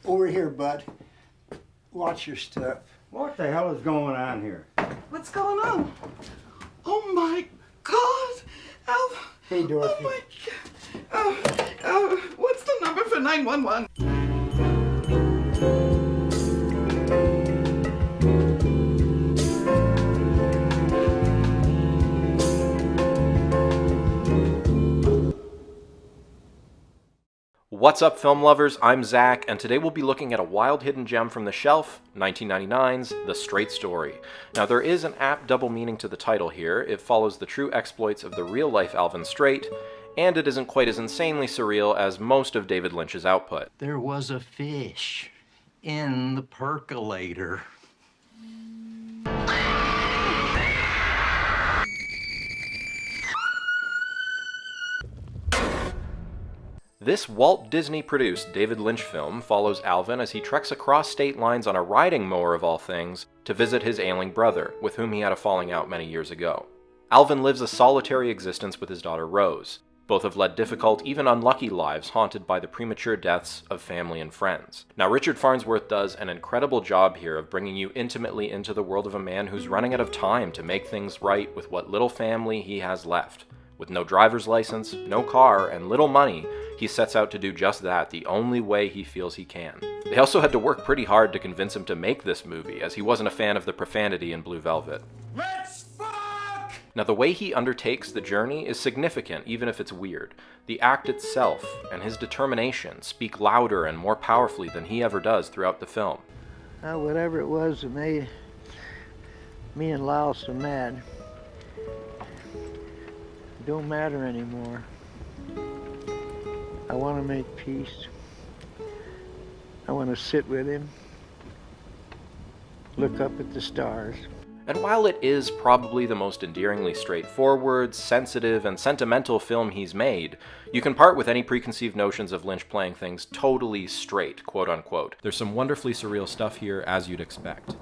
Over here, bud. Watch your step. What the hell is going on here? What's going on? Oh my God! Alvin! Hey, Dorothy. Oh my God! What's the number for 911? What's up, film lovers? I'm Zach, and today we'll be looking at a wild hidden gem from the shelf, 1999's The Straight Story. Now, there is an apt double meaning to the title here. It follows the true exploits of the real-life Alvin Straight, and it isn't quite as insanely surreal as most of David Lynch's output. There was a fish in the percolator. This Walt Disney-produced David Lynch film follows Alvin as he treks across state lines on a riding mower of all things to visit his ailing brother, with whom he had a falling out many years ago. Alvin lives a solitary existence with his daughter Rose. Both have led difficult, even unlucky lives haunted by the premature deaths of family and friends. Now, Richard Farnsworth does an incredible job here of bringing you intimately into the world of a man who's running out of time to make things right with what little family he has left. With no driver's license, no car, and little money, he sets out to do just that the only way he feels he can. They also had to work pretty hard to convince him to make this movie, as he wasn't a fan of the profanity in Blue Velvet. Let's fuck! Now, the way he undertakes the journey is significant, even if it's weird. The act itself and his determination speak louder and more powerfully than he ever does throughout the film. Whatever it was that made me and Lyle so mad, it don't matter anymore. I want to make peace. I want to sit with him, look up at the stars. And while it is probably the most endearingly straightforward, sensitive, and sentimental film he's made, you can part with any preconceived notions of Lynch playing things totally straight, quote unquote. There's some wonderfully surreal stuff here, as you'd expect.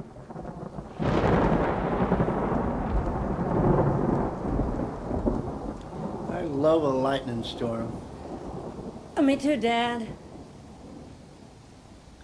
I love a lightning storm. Me too, Dad.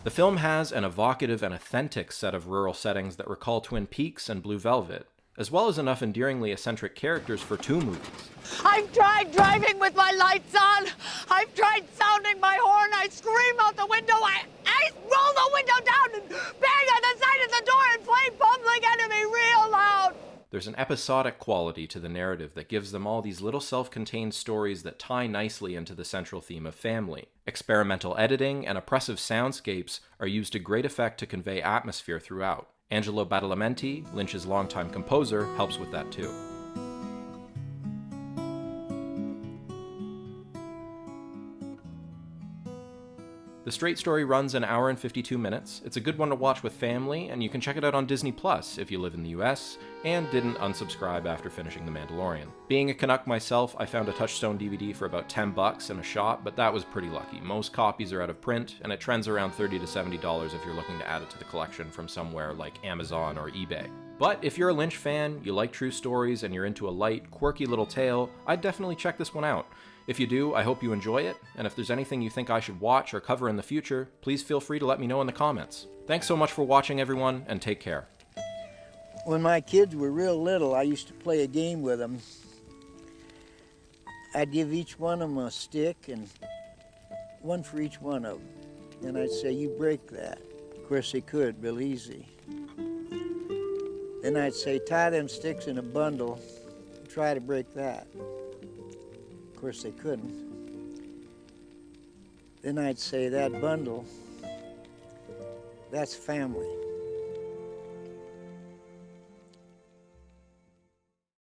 The film has an evocative and authentic set of rural settings that recall Twin Peaks and Blue Velvet, as well as enough endearingly eccentric characters for two movies. I've tried driving with my lights on. I've tried sounding my horn. I scream out the window. I roll the window down and bang on the side of the door and play Public Enemy real loud. There's an episodic quality to the narrative that gives them all these little self-contained stories that tie nicely into the central theme of family. Experimental editing and oppressive soundscapes are used to great effect to convey atmosphere throughout. Angelo Badalamenti, Lynch's longtime composer, helps with that too. The Straight Story runs an hour and 52 minutes. It's a good one to watch with family, and you can check it out on Disney Plus if you live in the US and didn't unsubscribe after finishing The Mandalorian. Being a Canuck myself, I found a Touchstone DVD for about $10 in a shop, but that was pretty lucky. Most copies are out of print, and it trends around $30 to $70 if you're looking to add it to the collection from somewhere like Amazon or eBay. But if you're a Lynch fan, you like true stories, and you're into a light, quirky little tale, I'd definitely check this one out. If you do, I hope you enjoy it, and if there's anything you think I should watch or cover in the future, please feel free to let me know in the comments. Thanks so much for watching, everyone, and take care. When my kids were real little, I used to play a game with them. I'd give each one of them a stick, and one for each one of them. And I'd say, you break that. Of course they could, real easy. Then I'd say, tie them sticks in a bundle and try to break that. Of course they couldn't. Then I'd say, that bundle, that's family.